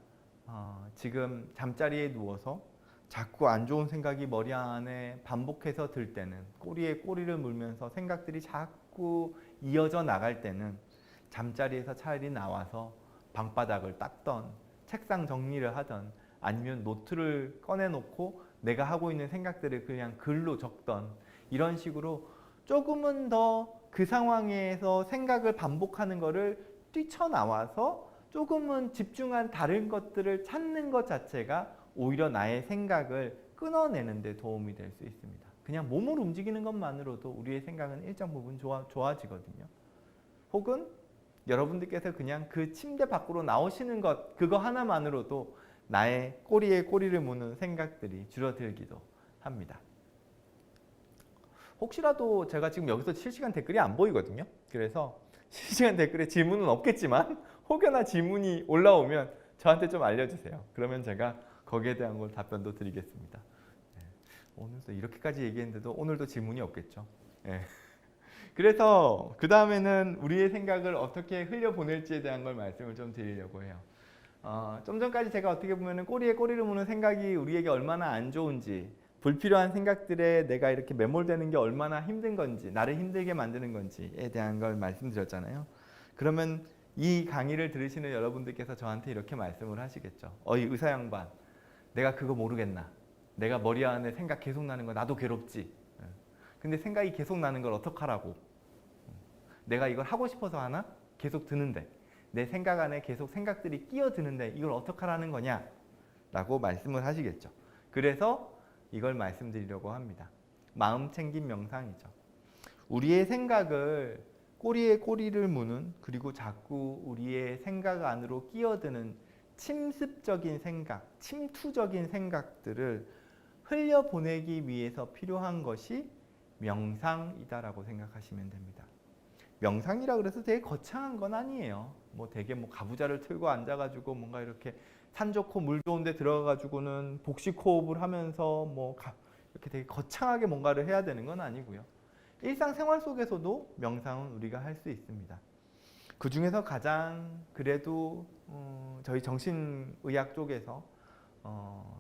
[SPEAKER 1] 지금 잠자리에 누워서 자꾸 안 좋은 생각이 머리 안에 반복해서 들 때는 꼬리에 꼬리를 물면서 생각들이 자꾸 이어져 나갈 때는 잠자리에서 차라리 나와서 방바닥을 닦던 책상 정리를 하던 아니면 노트를 꺼내놓고 내가 하고 있는 생각들을 그냥 글로 적던 이런 식으로 조금은 더 그 상황에서 생각을 반복하는 거를 뛰쳐나와서 조금은 집중한 다른 것들을 찾는 것 자체가 오히려 나의 생각을 끊어내는 데 도움이 될 수 있습니다. 그냥 몸을 움직이는 것만으로도 우리의 생각은 일정 부분 좋아지거든요. 혹은 여러분들께서 그냥 그 침대 밖으로 나오시는 것 그거 하나만으로도 나의 꼬리에 꼬리를 무는 생각들이 줄어들기도 합니다. 혹시라도 제가 지금 여기서 실시간 댓글이 안 보이거든요. 그래서 실시간 댓글에 질문은 없겠지만 혹여나 질문이 올라오면 저한테 좀 알려주세요. 그러면 제가 거기에 대한 걸 답변도 드리겠습니다. 네. 오늘도 이렇게까지 얘기했는데도 오늘도 질문이 없겠죠. 네. 그래서 그 다음에는 우리의 생각을 어떻게 흘려보낼지에 대한 걸 말씀을 좀 드리려고 해요. 좀 전까지 제가 어떻게 보면 꼬리에 꼬리를 무는 생각이 우리에게 얼마나 안 좋은지, 불필요한 생각들에 내가 이렇게 매몰되는 게 얼마나 힘든 건지, 나를 힘들게 만드는 건지에 대한 걸 말씀드렸잖아요. 그러면 이 강의를 들으시는 여러분들께서 저한테 이렇게 말씀을 하시겠죠. 어이 의사 양반, 내가 그거 모르겠나? 내가 머리 안에 생각 계속 나는 거 나도 괴롭지. 근데 생각이 계속 나는 걸 어떡하라고? 내가 이걸 하고 싶어서 하나? 계속 드는데. 내 생각 안에 계속 생각들이 끼어드는데 이걸 어떡하라는 거냐? 라고 말씀을 하시겠죠. 그래서 이걸 말씀드리려고 합니다. 마음 챙김 명상이죠. 우리의 생각을 꼬리에 꼬리를 무는, 그리고 자꾸 우리의 생각 안으로 끼어드는 침습적인 생각, 침투적인 생각들을 흘려보내기 위해서 필요한 것이 명상이다라고 생각하시면 됩니다. 명상이라 그래서 되게 거창한 건 아니에요. 뭐 되게 뭐 가부좌를 틀고 앉아가지고 뭔가 이렇게 산 좋고 물 좋은데 들어가가지고는 복식 호흡을 하면서 뭐 이렇게 되게 거창하게 뭔가를 해야 되는 건 아니고요. 일상생활 속에서도 명상은 우리가 할 수 있습니다. 그 중에서 가장 그래도 저희 정신의학 쪽에서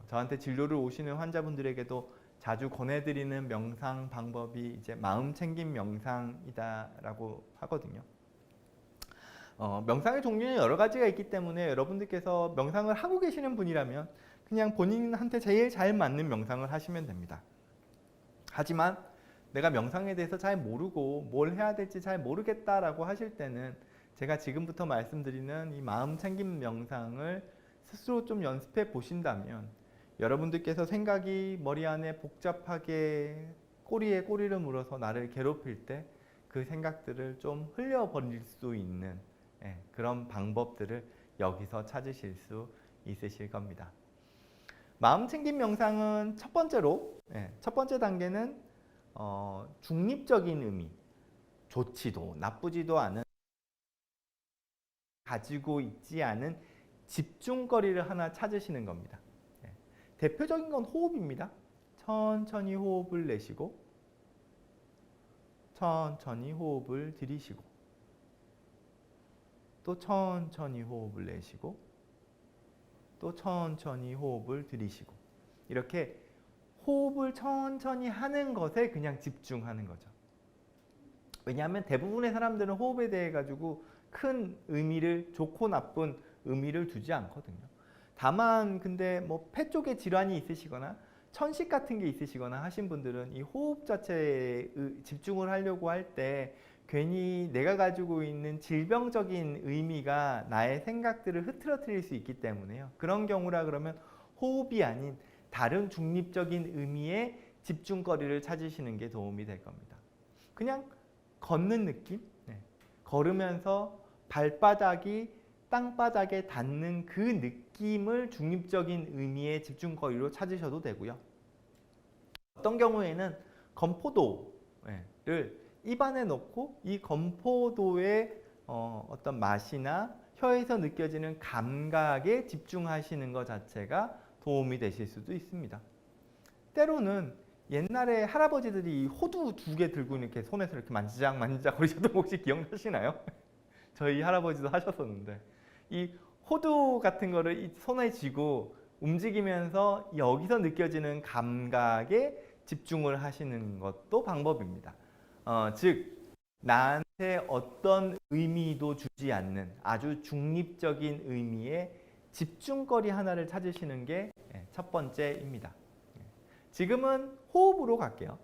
[SPEAKER 1] 저한테 진료를 오시는 환자분들에게도 자주 권해드리는 명상 방법이 이제 마음 챙김 명상이다라고 하거든요. 명상의 종류는 여러 가지가 있기 때문에 여러분들께서 명상을 하고 계시는 분이라면 그냥 본인한테 제일 잘 맞는 명상을 하시면 됩니다. 하지만 내가 명상에 대해서 잘 모르고 뭘 해야 될지 잘 모르겠다라고 하실 때는 제가 지금부터 말씀드리는 이 마음 챙김 명상을 스스로 좀 연습해 보신다면 여러분들께서 생각이 머리 안에 복잡하게 꼬리에 꼬리를 물어서 나를 괴롭힐 때 그 생각들을 좀 흘려버릴 수 있는 그런 방법들을 여기서 찾으실 수 있으실 겁니다. 마음 챙김 명상은 첫 번째 단계는 중립적인 의미, 좋지도 나쁘지도 않은 가지고 있지 않은 집중거리를 하나 찾으시는 겁니다. 대표적인 건 호흡입니다. 천천히 호흡을 내쉬고 천천히 호흡을 들이쉬고 또 천천히 호흡을 내쉬고 또 천천히 호흡을 들이쉬고 이렇게 호흡을 천천히 하는 것에 그냥 집중하는 거죠. 왜냐하면 대부분의 사람들은 호흡에 대해 가지고 큰 의미를 좋고 나쁜 의미를 두지 않거든요. 다만 근데 뭐 폐 쪽에 질환이 있으시거나 천식 같은 게 있으시거나 하신 분들은 이 호흡 자체에 집중을 하려고 할 때 괜히 내가 가지고 있는 질병적인 의미가 나의 생각들을 흐트러뜨릴 수 있기 때문에요. 그런 경우라 그러면 호흡이 아닌 다른 중립적인 의미의 집중거리를 찾으시는 게 도움이 될 겁니다. 그냥 걷는 느낌? 걸으면서 발바닥이 땅바닥에 닿는 그 느낌을 중립적인 의미의 집중거리로 찾으셔도 되고요. 어떤 경우에는 건포도를 입안에 넣고 이 건포도의 어떤 맛이나 혀에서 느껴지는 감각에 집중하시는 것 자체가 도움이 되실 수도 있습니다. 때로는 옛날에 할아버지들이 호두 2개 들고 이렇게 손에서 이렇게 만지작 거리셨던 거 혹시 기억나시나요? 저희 할아버지도 하셨었는데 이 호두 같은 거를 이 손에 쥐고 움직이면서 여기서 느껴지는 감각에 집중을 하시는 것도 방법입니다. 즉 나한테 어떤 의미도 주지 않는 아주 중립적인 의미의 집중거리 하나를 찾으시는 게 첫 번째입니다. 지금은 호흡으로 갈게요.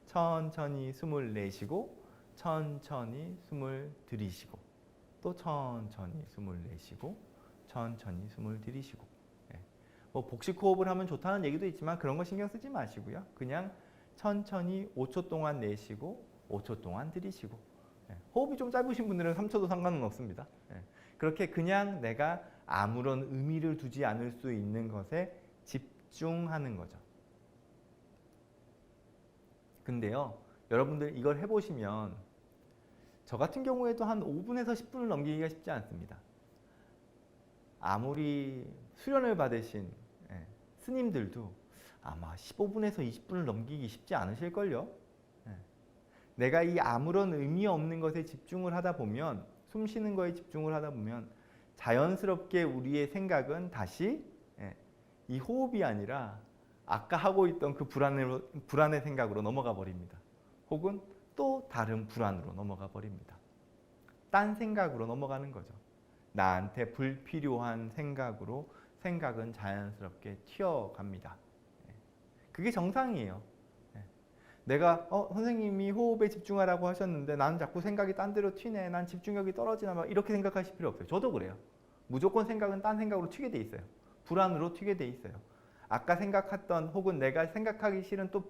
[SPEAKER 1] 천천히 숨을 내쉬고 천천히 숨을 들이쉬고 또 천천히 숨을 내쉬고 천천히 숨을 들이쉬고 뭐 복식 호흡을 하면 좋다는 얘기도 있지만 그런 거 신경 쓰지 마시고요. 그냥 천천히 5초 동안 내쉬고 5초 동안 들이쉬고 호흡이 좀 짧으신 분들은 3초도 상관은 없습니다. 그렇게 그냥 내가 아무런 의미를 두지 않을 수 있는 것에 집중하는 거죠. 근데요, 여러분들 이걸 해보시면 저 같은 경우에도 한 5분에서 10분을 넘기기가 쉽지 않습니다. 아무리 수련을 받으신 스님들도 아마 15분에서 20분을 넘기기 쉽지 않으실걸요. 내가 이 아무런 의미 없는 것에 집중을 하다 보면, 숨 쉬는 거에 집중을 하다 보면 자연스럽게 우리의 생각은 다시 이 호흡이 아니라 아까 하고 있던 그 불안의 생각으로 넘어가 버립니다. 혹은 또 다른 불안으로 넘어가 버립니다. 딴 생각으로 넘어가는 거죠. 나한테 불필요한 생각으로 생각은 자연스럽게 튀어갑니다. 그게 정상이에요. 내가 선생님이 호흡에 집중하라고 하셨는데 나는 자꾸 생각이 딴 데로 튀네. 난 집중력이 떨어지나 막 이렇게 생각하실 필요 없어요. 저도 그래요. 무조건 생각은 딴 생각으로 튀게 돼 있어요. 불안으로 튀게 돼 있어요. 아까 생각했던 혹은 내가 생각하기 싫은 또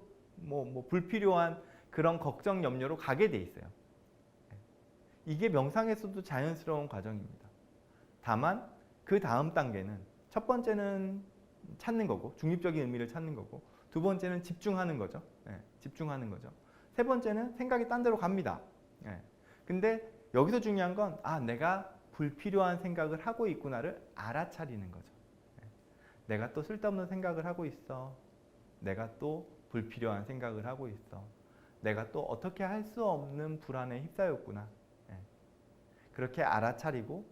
[SPEAKER 1] 불필요한 그런 걱정 염려로 가게 돼 있어요. 이게 명상에서도 자연스러운 과정입니다. 다만 그 다음 단계는, 첫 번째는 찾는 거고, 중립적인 의미를 찾는 거고, 두 번째는 집중하는 거죠. 집중하는 거죠. 세 번째는 생각이 딴 데로 갑니다. 근데 여기서 중요한 건 내가 불필요한 생각을 하고 있구나를 알아차리는 거죠. 내가 또 쓸데없는 생각을 하고 있어. 내가 또 불필요한 생각을 하고 있어. 내가 또 어떻게 할 수 없는 불안에 휩싸였구나. 그렇게 알아차리고,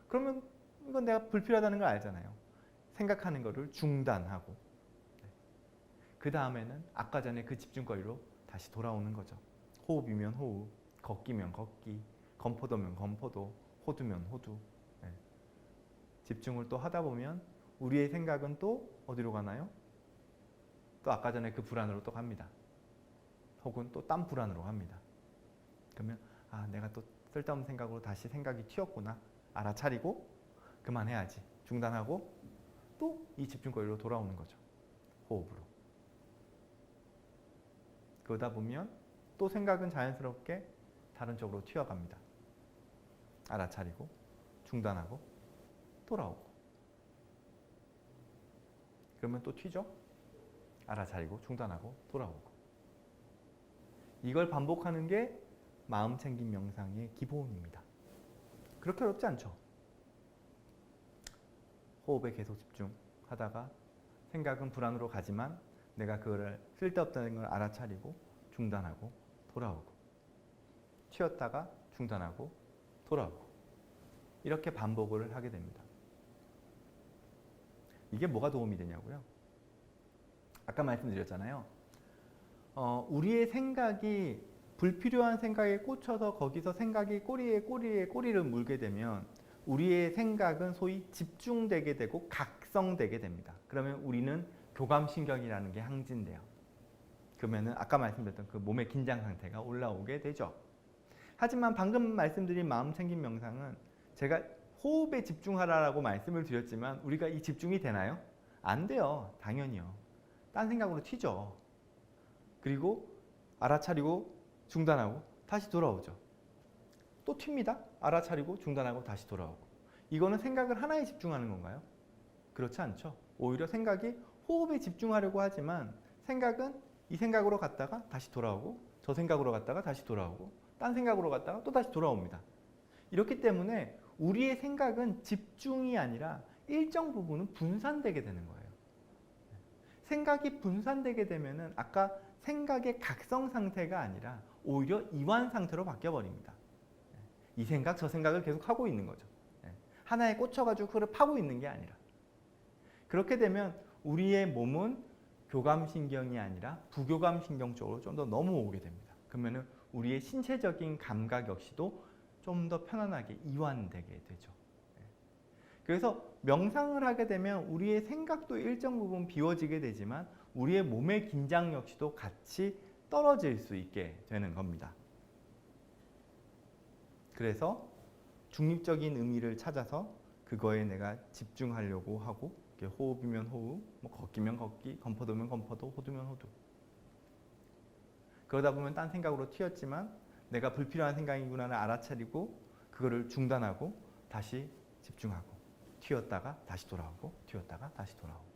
[SPEAKER 1] 그러면 이건 내가 불필요하다는 걸 알잖아요. 생각하는 거를 중단하고, 그 다음에는 아까 전에 그 집중거리로 다시 돌아오는 거죠. 호흡이면 호흡, 걷기면 걷기, 건포도면 건포도, 호두면 호두. 집중을 또 하다 보면 우리의 생각은 또 어디로 가나요? 또 아까 전에 그 불안으로 또 갑니다. 혹은 또 딴 불안으로 갑니다. 그러면 내가 또 쓸데없는 생각으로 다시 생각이 튀었구나. 알아차리고 그만해야지. 중단하고 또 이 집중거리로 돌아오는 거죠. 호흡으로. 그러다 보면 또 생각은 자연스럽게 다른 쪽으로 튀어갑니다. 알아차리고 중단하고 돌아오고. 그러면 또 튀죠? 알아차리고 중단하고 돌아오고. 이걸 반복하는 게 마음챙김 명상의 기본입니다. 그렇게 어렵지 않죠? 호흡에 계속 집중하다가 생각은 불안으로 가지만 내가 그거를 쓸데없다는 걸 알아차리고 중단하고 돌아오고, 튀었다가 중단하고 돌아오고, 이렇게 반복을 하게 됩니다. 이게 뭐가 도움이 되냐고요? 아까 말씀드렸잖아요. 우리의 생각이 불필요한 생각에 꽂혀서 거기서 생각이 꼬리를 물게 되면 우리의 생각은 소위 집중되게 되고 각성되게 됩니다. 그러면 우리는 교감신경이라는 게 항진돼요. 그러면은 아까 말씀드렸던 그 몸의 긴장 상태가 올라오게 되죠. 하지만 방금 말씀드린 마음챙김 명상은 제가 호흡에 집중하라고 말씀을 드렸지만 우리가 이 집중이 되나요? 안 돼요. 당연히요. 딴 생각으로 튀죠. 그리고 알아차리고 중단하고 다시 돌아오죠. 또 튑니다. 알아차리고 중단하고 다시 돌아오고. 이거는 생각을 하나에 집중하는 건가요? 그렇지 않죠. 오히려 생각이 호흡에 집중하려고 하지만 생각은 이 생각으로 갔다가 다시 돌아오고, 저 생각으로 갔다가 다시 돌아오고, 딴 생각으로 갔다가 또 다시 돌아옵니다. 이렇기 때문에 우리의 생각은 집중이 아니라 일정 부분은 분산되게 되는 거예요. 생각이 분산되게 되면은 아까 생각의 각성 상태가 아니라 오히려 이완 상태로 바뀌어 버립니다. 이 생각 저 생각을 계속 하고 있는 거죠. 하나에 꽂혀가지고 그걸 파고 있는 게 아니라. 그렇게 되면 우리의 몸은 교감신경이 아니라 부교감신경 쪽으로 좀 더 넘어오게 됩니다. 그러면 우리의 신체적인 감각 역시도 좀 더 편안하게 이완되게 되죠. 그래서 명상을 하게 되면 우리의 생각도 일정 부분 비워지게 되지만 우리의 몸의 긴장 역시도 같이 떨어질 수 있게 되는 겁니다. 그래서 중립적인 의미를 찾아서 그거에 내가 집중하려고 하고, 호흡이면 호흡, 걷기면 걷기, 건포도면 건포도, 호두면 호두. 그러다 보면 딴 생각으로 튀었지만 내가 불필요한 생각이구나를 알아차리고 그거를 중단하고 다시 집중하고, 튀었다가 다시 돌아오고, 튀었다가 다시 돌아오고.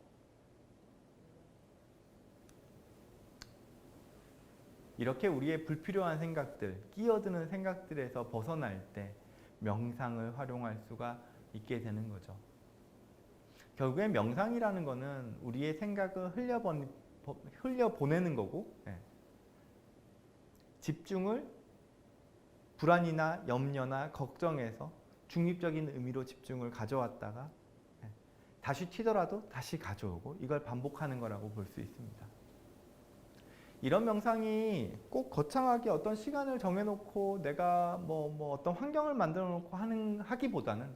[SPEAKER 1] 이렇게 우리의 불필요한 생각들, 끼어드는 생각들에서 벗어날 때 명상을 활용할 수가 있게 되는 거죠. 결국엔 명상이라는 거는 우리의 생각을 흘려보내는 거고, 집중을 불안이나 염려나 걱정에서 중립적인 의미로 집중을 가져왔다가 다시 튀더라도 다시 가져오고, 이걸 반복하는 거라고 볼 수 있습니다. 이런 명상이 꼭 거창하게 어떤 시간을 정해놓고 내가 뭐 어떤 환경을 만들어 놓고 하기보다는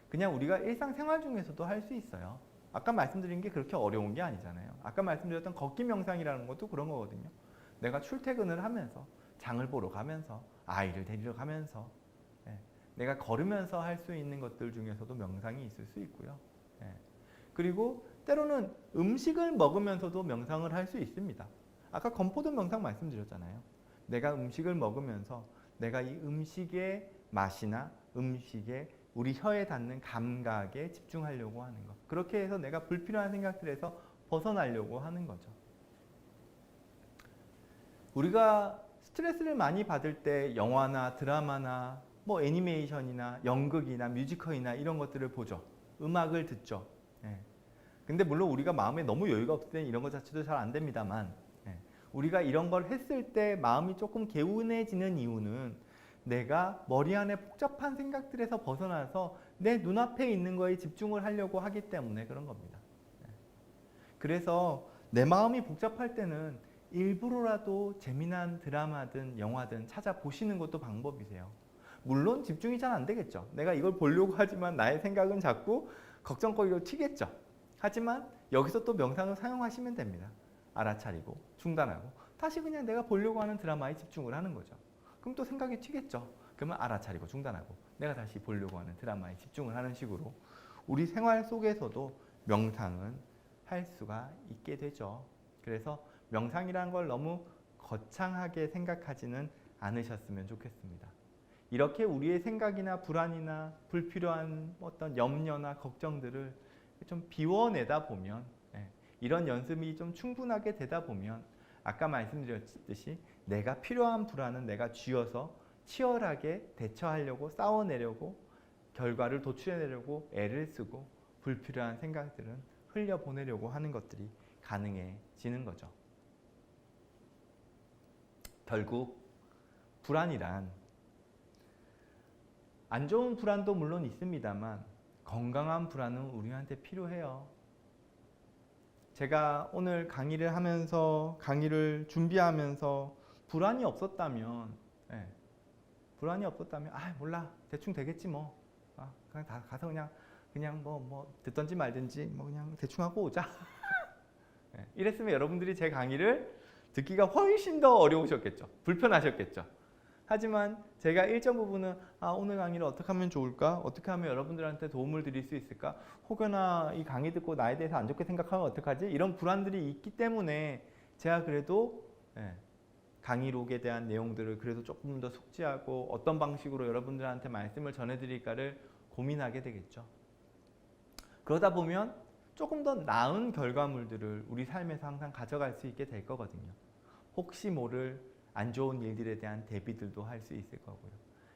[SPEAKER 1] 그냥 우리가 일상생활 중에서도 할 수 있어요. 아까 말씀드린 게 그렇게 어려운 게 아니잖아요. 아까 말씀드렸던 걷기 명상이라는 것도 그런 거거든요. 내가 출퇴근을 하면서, 장을 보러 가면서, 아이를 데리러 가면서 내가 걸으면서 할 수 있는 것들 중에서도 명상이 있을 수 있고요. 그리고 때로는 음식을 먹으면서도 명상을 할 수 있습니다. 아까 건포도 명상 말씀드렸잖아요. 내가 음식을 먹으면서 내가 이 음식의 맛이나 음식의 우리 혀에 닿는 감각에 집중하려고 하는 것. 그렇게 해서 내가 불필요한 생각들에서 벗어나려고 하는 거죠. 우리가 스트레스를 많이 받을 때 영화나 드라마나 뭐 애니메이션이나 연극이나 뮤지컬이나 이런 것들을 보죠. 음악을 듣죠. 근데 물론 우리가 마음에 너무 여유가 없을 때 이런 것 자체도 잘 안 됩니다만, 우리가 이런 걸 했을 때 마음이 조금 개운해지는 이유는 내가 머리 안에 복잡한 생각들에서 벗어나서 내 눈앞에 있는 거에 집중을 하려고 하기 때문에 그런 겁니다. 그래서 내 마음이 복잡할 때는 일부러라도 재미난 드라마든 영화든 찾아보시는 것도 방법이세요. 물론 집중이 잘 안 되겠죠. 내가 이걸 보려고 하지만 나의 생각은 자꾸 걱정거리로 튀겠죠. 하지만 여기서 또 명상을 사용하시면 됩니다. 알아차리고 중단하고 다시 그냥 내가 보려고 하는 드라마에 집중을 하는 거죠. 그럼 또 생각이 튀겠죠. 그러면 알아차리고 중단하고 내가 다시 보려고 하는 드라마에 집중을 하는 식으로 우리 생활 속에서도 명상은 할 수가 있게 되죠. 그래서 명상이라는 걸 너무 거창하게 생각하지는 않으셨으면 좋겠습니다. 이렇게 우리의 생각이나 불안이나 불필요한 어떤 염려나 걱정들을 좀 비워내다 보면, 이런 연습이 좀 충분하게 되다 보면 아까 말씀드렸듯이 내가 필요한 불안은 내가 쥐어서 치열하게 대처하려고 싸워내려고 결과를 도출해내려고 애를 쓰고 불필요한 생각들은 흘려보내려고 하는 것들이 가능해지는 거죠. 결국 불안이란 안 좋은 불안도 물론 있습니다만 건강한 불안은 우리한테 필요해요. 제가 오늘 강의를 하면서 강의를 준비하면서 불안이 없었다면 몰라 대충 되겠지 뭐 그냥 다 가서 그냥 뭐 듣던지 말든지 뭐 그냥 대충 하고 오자. 이랬으면 여러분들이 제 강의를 듣기가 훨씬 더 어려우셨겠죠. 불편하셨겠죠. 하지만 제가 일정 부분은 오늘 강의를 어떻게 하면 좋을까? 어떻게 하면 여러분들한테 도움을 드릴 수 있을까? 혹여나 이 강의 듣고 나에 대해서 안 좋게 생각하면 어떡하지? 이런 불안들이 있기 때문에 제가 그래도 강의록에 대한 내용들을 그래도 조금 더 숙지하고 어떤 방식으로 여러분들한테 말씀을 전해드릴까를 고민하게 되겠죠. 그러다 보면 조금 더 나은 결과물들을 우리 삶에서 항상 가져갈 수 있게 될 거거든요. 혹시 모를 안 좋은 일들에 대한 대비들도 할 수 있을 거고요.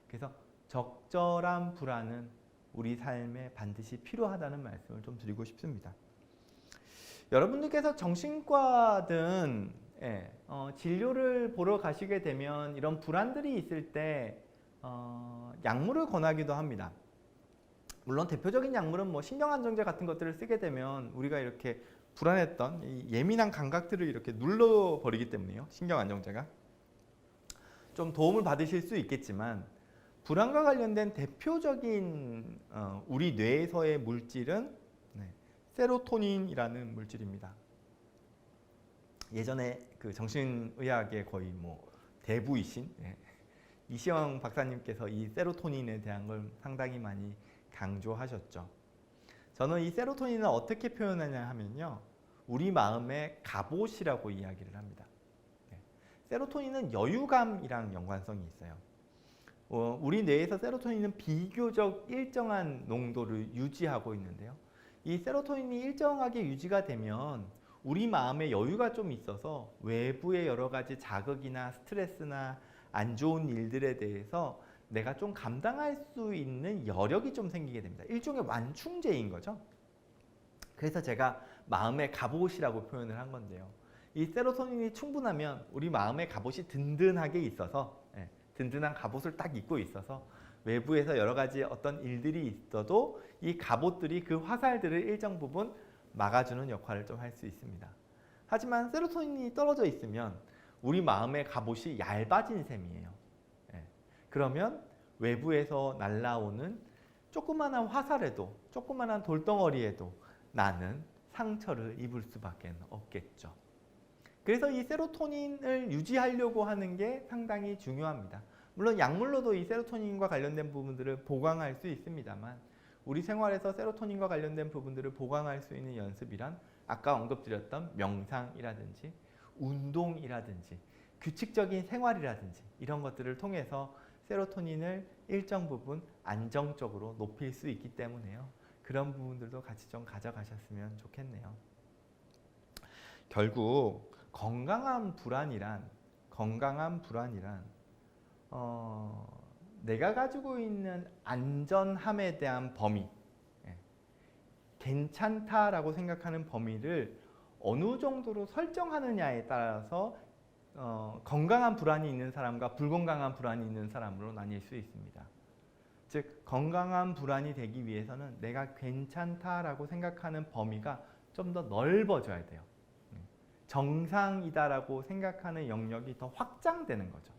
[SPEAKER 1] 그래서 적절한 불안은 우리 삶에 반드시 필요하다는 말씀을 좀 드리고 싶습니다. 여러분들께서 정신과든 진료를 보러 가시게 되면 이런 불안들이 있을 때 약물을 권하기도 합니다. 물론 대표적인 약물은 뭐 신경안정제 같은 것들을 쓰게 되면 우리가 이렇게 불안했던 이 예민한 감각들을 이렇게 눌러버리기 때문에요. 신경안정제가. 좀 도움을 받으실 수 있겠지만 불안과 관련된 대표적인 우리 뇌에서의 물질은 세로토닌이라는 물질입니다. 예전에 그 정신의학의 거의 뭐 대부이신 이시영 박사님께서 이 세로토닌에 대한 걸 상당히 많이 강조하셨죠. 저는 이 세로토닌을 어떻게 표현하냐 하면요. 우리 마음의 갑옷이라고 이야기를 합니다. 세로토닌은 여유감이랑 연관성이 있어요. 우리 뇌에서 세로토닌은 비교적 일정한 농도를 유지하고 있는데요. 이 세로토닌이 일정하게 유지가 되면 우리 마음에 여유가 좀 있어서 외부의 여러 가지 자극이나 스트레스나 안 좋은 일들에 대해서 내가 좀 감당할 수 있는 여력이 좀 생기게 됩니다. 일종의 완충제인 거죠. 그래서 제가 마음의 갑옷이라고 표현을 한 건데요. 이 세로토닌이 충분하면 우리 마음의 갑옷이 든든하게 있어서, 든든한 갑옷을 딱 입고 있어서 외부에서 여러 가지 어떤 일들이 있어도 이 갑옷들이 그 화살들을 일정 부분 막아주는 역할을 좀 할 수 있습니다. 하지만 세로토닌이 떨어져 있으면 우리 마음의 갑옷이 얇아진 셈이에요. 그러면 외부에서 날라오는 조그만한 화살에도, 조그만한 돌덩어리에도 나는 상처를 입을 수밖에 없겠죠. 그래서 이 세로토닌을 유지하려고 하는 게 상당히 중요합니다. 물론 약물로도 이 세로토닌과 관련된 부분들을 보강할 수 있습니다만 우리 생활에서 세로토닌과 관련된 부분들을 보강할 수 있는 연습이란 아까 언급드렸던 명상이라든지 운동이라든지 규칙적인 생활이라든지 이런 것들을 통해서 세로토닌을 일정 부분 안정적으로 높일 수 있기 때문에요. 그런 부분들도 같이 좀 가져가셨으면 좋겠네요. 결국 건강한 불안이란 내가 가지고 있는 안전함에 대한 범위, 괜찮다라고 생각하는 범위를 어느 정도로 설정하느냐에 따라서 건강한 불안이 있는 사람과 불건강한 불안이 있는 사람으로 나뉠 수 있습니다. 즉 건강한 불안이 되기 위해서는 내가 괜찮다라고 생각하는 범위가 좀 더 넓어져야 돼요. 정상이다라고 생각하는 영역이 더 확장되는 거죠.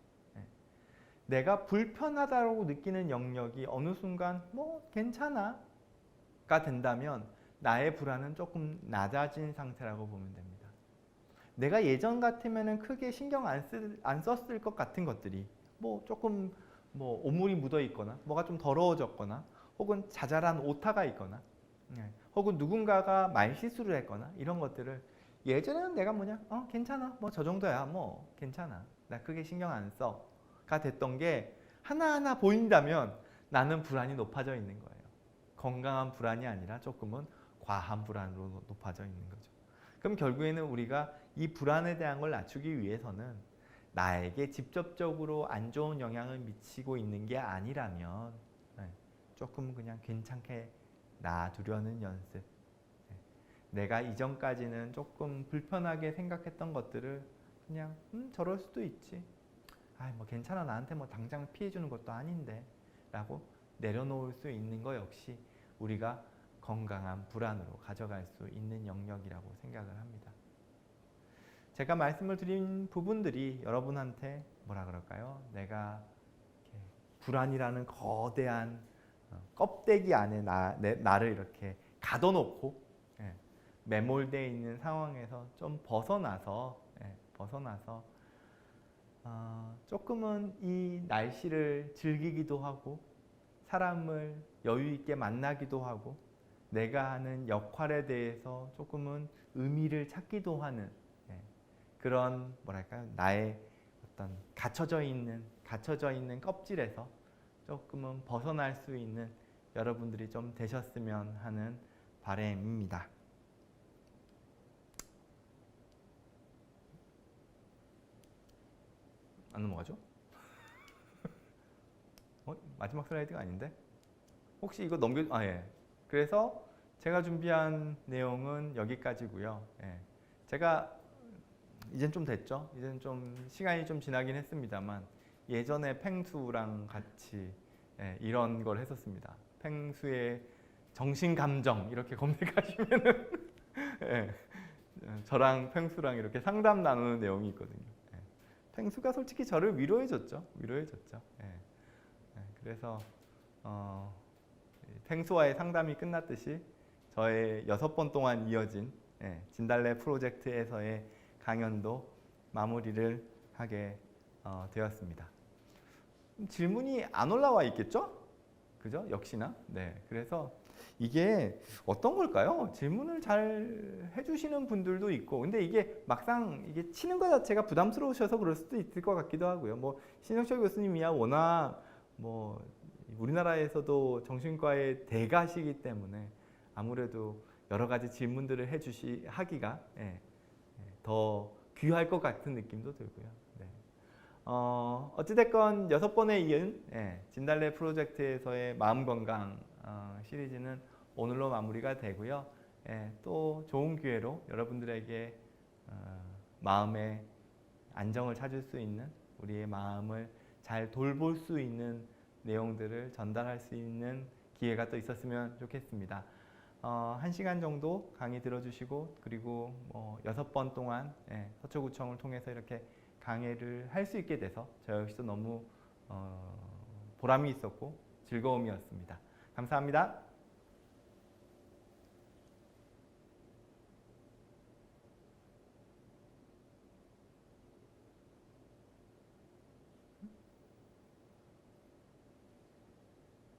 [SPEAKER 1] 내가 불편하다고 느끼는 영역이 어느 순간 뭐 괜찮아가 된다면 나의 불안은 조금 낮아진 상태라고 보면 됩니다. 내가 예전 같으면 크게 신경 안 썼을 것 같은 것들이 뭐 조금 뭐 오물이 묻어 있거나 뭐가 좀 더러워졌거나 혹은 자잘한 오타가 있거나 혹은 누군가가 말실수를 했거나 이런 것들을 예전에는 내가 괜찮아 뭐 저 정도야 뭐 괜찮아 나 크게 신경 안 써가 됐던 게 하나하나 보인다면 나는 불안이 높아져 있는 거예요. 건강한 불안이 아니라 조금은 과한 불안으로 높아져 있는 거죠. 그럼 결국에는 우리가 이 불안에 대한 걸 낮추기 위해서는 나에게 직접적으로 안 좋은 영향을 미치고 있는 게 아니라면 조금 그냥 괜찮게 놔두려는 연습. 내가 이전까지는 조금 불편하게 생각했던 것들을 그냥 저럴 수도 있지. 뭐 괜찮아 나한테 뭐 당장 피해주는 것도 아닌데 라고 내려놓을 수 있는 거 역시 우리가 건강한 불안으로 가져갈 수 있는 영역이라고 생각을 합니다. 제가 말씀을 드린 부분들이 여러분한테 뭐라 그럴까요? 내가 불안이라는 거대한 껍데기 안에 나를 이렇게 가둬놓고 매몰되어 있는 상황에서 좀 벗어나서 조금은 이 날씨를 즐기기도 하고 사람을 여유 있게 만나기도 하고 내가 하는 역할에 대해서 조금은 의미를 찾기도 하는 그런 뭐랄까요 나의 어떤 갇혀져 있는 껍질에서 조금은 벗어날 수 있는 여러분들이 좀 되셨으면 하는 바람입니다. 안 넘어가죠? 마지막 슬라이드가 아닌데? 혹시 이거 예. 그래서 제가 준비한 내용은 여기까지고요. 제가 이젠 좀 됐죠? 이젠 좀 시간이 좀 지나긴 했습니다만 예전에 펭수랑 같이 이런 걸 했었습니다. 펭수의 정신감정 이렇게 검색하시면은 저랑 펭수랑 이렇게 상담 나누는 내용이 있거든요. 펭수가 솔직히 저를 위로해줬죠. 그래서 펭수와의 상담이 끝났듯이 저의 6번 동안 이어진 진달래 프로젝트에서의 강연도 마무리를 하게 되었습니다. 질문이 안 올라와 있겠죠? 그죠? 역시나. 그래서 이게 어떤 걸까요? 질문을 잘 해주시는 분들도 있고, 근데 이게 막상 이게 치는 것 자체가 부담스러우셔서 그럴 수도 있을 것 같기도 하고요. 뭐 신영철 교수님이야 워낙 뭐 우리나라에서도 정신과의 대가시기 때문에 아무래도 여러 가지 질문들을 하기가 더 귀할 것 같은 느낌도 들고요. 네. 어찌됐건 6번에 이은 진달래 프로젝트에서의 마음건강 시리즈는 오늘로 마무리가 되고요. 또 좋은 기회로 여러분들에게 마음의 안정을 찾을 수 있는, 우리의 마음을 잘 돌볼 수 있는 내용들을 전달할 수 있는 기회가 또 있었으면 좋겠습니다. 1시간 정도 강의 들어주시고, 그리고 6번 동안 서초구청을 통해서 이렇게 강의를 할 수 있게 돼서 저 역시도 너무 보람이 있었고 즐거움이었습니다. 감사합니다.